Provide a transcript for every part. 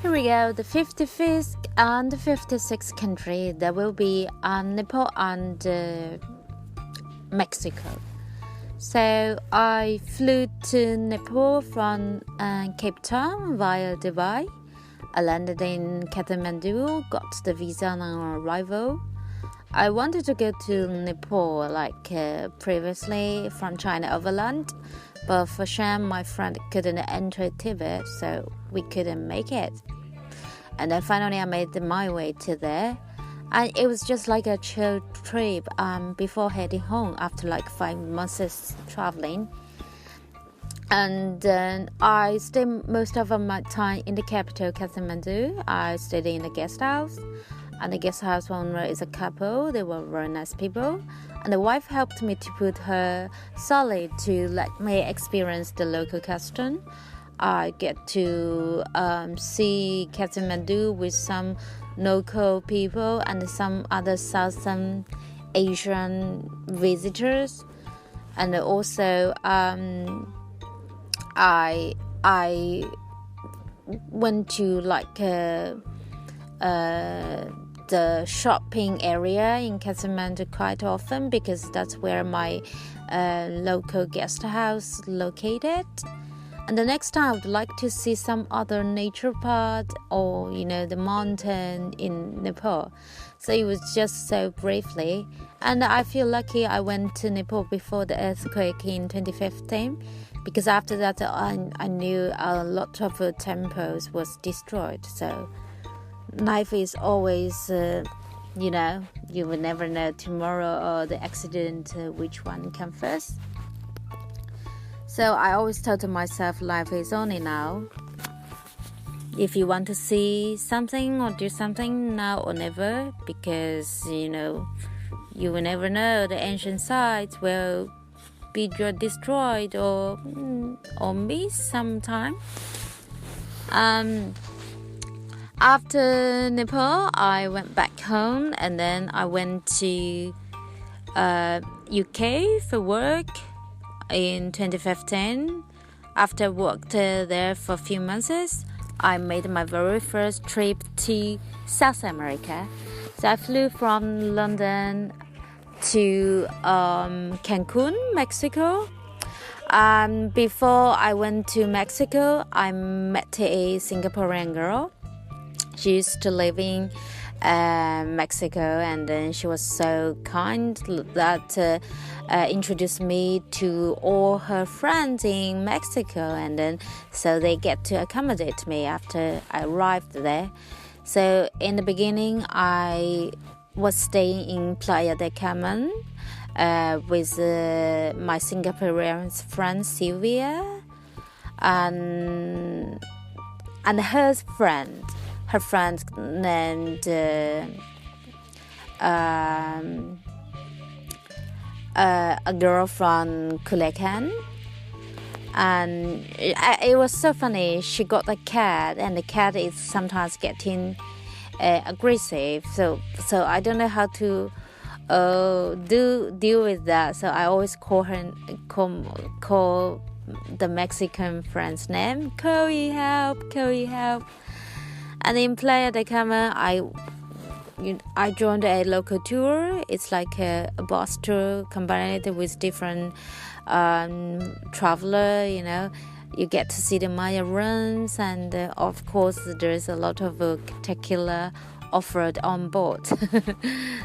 Here we go, the 55th and the 56th country. There will be Nepal and Mexico. So I flew to Nepal from Cape Town via Dubai. I landed in Kathmandu, got the visa on arrival. I wanted to go to Nepal previously from China overland, but for shame my friend couldn't enter Tibet, so we couldn't make it. And then finally I made my way to there, and it was just like a chill trip before heading home after 5 months traveling. And then I stayed most of my time in the capital, Kathmandu. I stayed in a guest house, and the guest house owner is a couple. They were very nice people, and the wife helped me to put her solid to let me experience the local custom. I get to see Kathmandu with some local people and some other Southern Asian visitors, and also I went to the shopping area in Kathmandu quite often, because that's where my local guest house located. And the next time I would like to see some other nature part or the mountain in Nepal. So it was just so briefly, and I feel lucky I went to Nepal before the earthquake in 2015, because after that I knew a lot of temples was destroyed. So life is always, you will never know tomorrow or the accident which one comes first. So I always tell to myself, life is only now. If you want to see something or do something, now or never, because you will never know, the ancient sites will be destroyed or missed sometime. After Nepal, I went back home, and then I went to UK for work in 2015. After I worked there for a few months, I made my very first trip to South America. So I flew from London to Cancun, Mexico. Before I went to Mexico, I met a Singaporean girl. She used to live in Mexico, and then she was so kind that introduced me to all her friends in Mexico, and then so they get to accommodate me after I arrived there. So in the beginning, I was staying in Playa del Carmen with my Singaporean friend Sylvia and her friend. Her friend named a girl from Kulekan, and it was so funny. She got a cat, and the cat is sometimes getting aggressive. So I don't know how to deal with that. So I always call the Mexican friend's name, Chloe, help. And in Playa del Carmen, I joined a local tour. It's like a bus tour combined with different traveler. You get to see the Maya ruins, and of course there's a lot of tequila offered on board.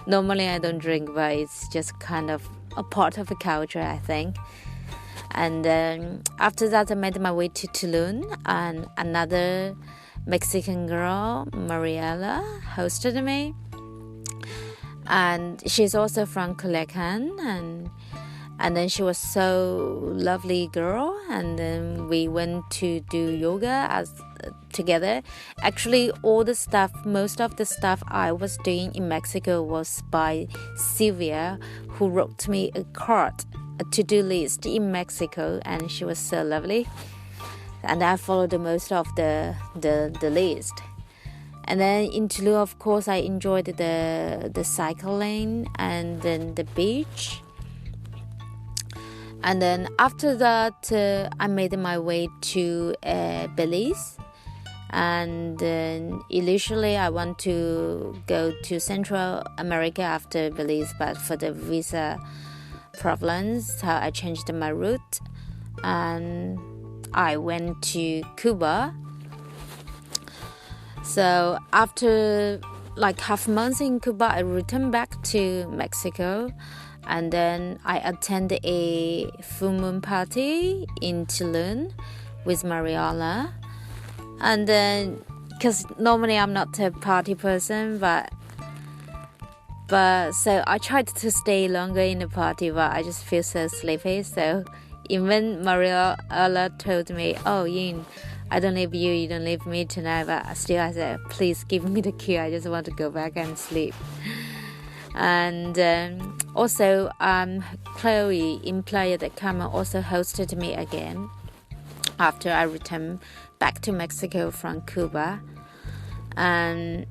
Normally I don't drink, but it's just kind of a part of the culture, I think. And after that, I made my way to Tulum, and another Mexican girl, Mariela, hosted me, and she's also from Kulekan, and then she was so lovely girl, and then we went to do yoga together. Actually, most of the stuff I was doing in Mexico was by Sylvia, who wrote me a card, a to-do list in Mexico, and she was so lovely. And I followed most of the list. And then in Tulum, of course, I enjoyed the cycling and then the beach. And then after that, I made my way to Belize. And initially I want to go to Central America after Belize, but for the visa problems, so I changed my route and I went to Cuba. So after like half a month in Cuba, I returned back to Mexico, and then I attended a full moon party in Tulum with Mariana. And then, because normally I'm not a party person, but so I tried to stay longer in the party, but I just feel so sleepy. So even Mariana told me, "Oh, Yin, I don't leave you, you don't leave me tonight." But still, I said, "Please give me the key. I just want to go back and sleep." And also, Chloe in Playa del Carmen also hosted me again after I returned back to Mexico from Cuba. And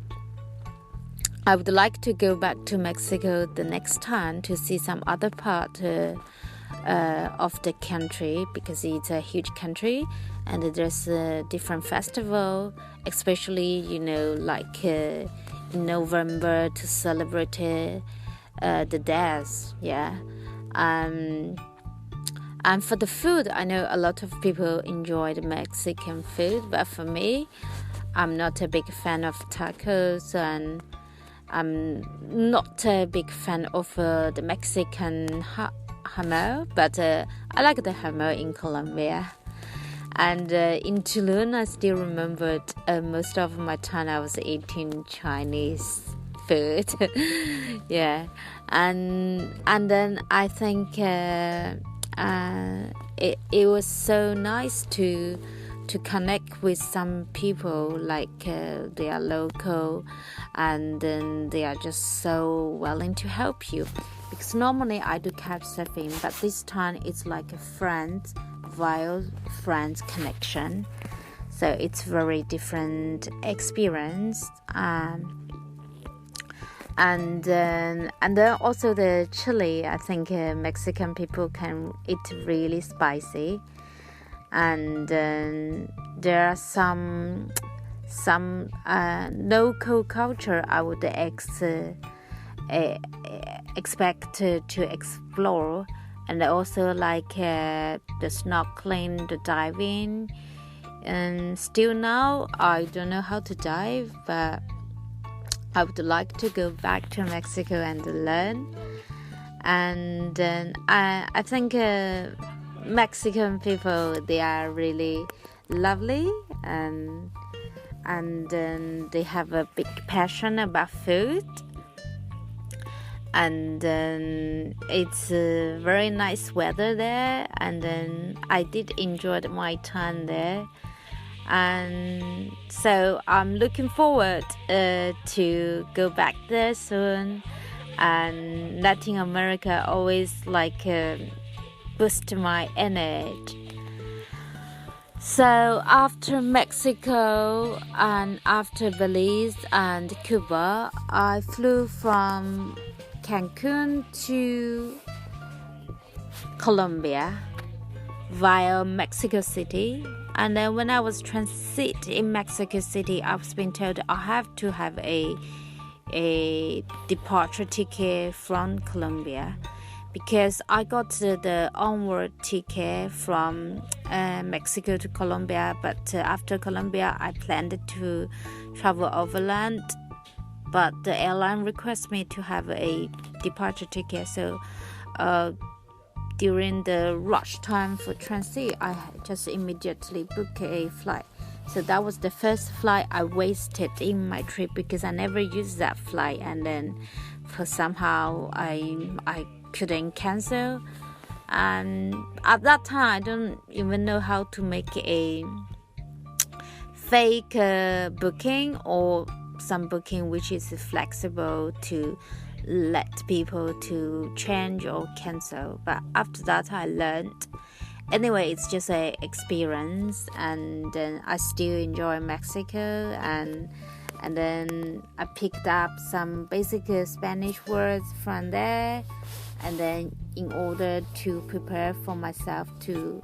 I would like to go back to Mexico the next time to see some other part of the country, because it's a huge country and there's a different festival, especially, like in November to celebrate the death. And for the food, I know a lot of people enjoy the Mexican food, but for me, I'm not a big fan of tacos, and I'm not a big fan of the Mexican jamón, but I like the jamón in Colombia. And in Tulum, I still remembered most of my time I was eating Chinese food. And then I think it was so nice to connect with some people, like they are local, and then they are just so willing to help you. Because normally I do couch surfing, but this time it's like a friends connection, so it's very different experience. And then also the chili. I think Mexican people can eat really spicy, and there are some local culture I would expect to explore, and also like the snorkeling, the diving. And still now I don't know how to dive, but I would like to go back to Mexico and learn. And then I think Mexican people, they are really lovely, and they have a big passion about food. And then it's very nice weather there, and then I did enjoy my time there. And so I'm looking forward to go back there soon. And Latin America always like boost my energy. So after Mexico and after Belize and Cuba, I flew from Cancun to Colombia via Mexico City. And then when I was transit in Mexico City, I was being told I have to have a departure ticket from Colombia, because I got the onward ticket from Mexico to Colombia, but after Colombia I planned to travel overland, but the airline requested me to have a departure ticket. So during the rush time for transit, I just immediately booked a flight. So that was the first flight I wasted in my trip, because I never used that flight, and then for somehow I couldn't cancel. And at that time I don't even know how to make a fake booking, or some booking which is flexible to let people to change or cancel. But after that I learned. Anyway, it's just an experience, and then I still enjoy Mexico, and then I picked up some basic Spanish words from there, and then in order to prepare for myself to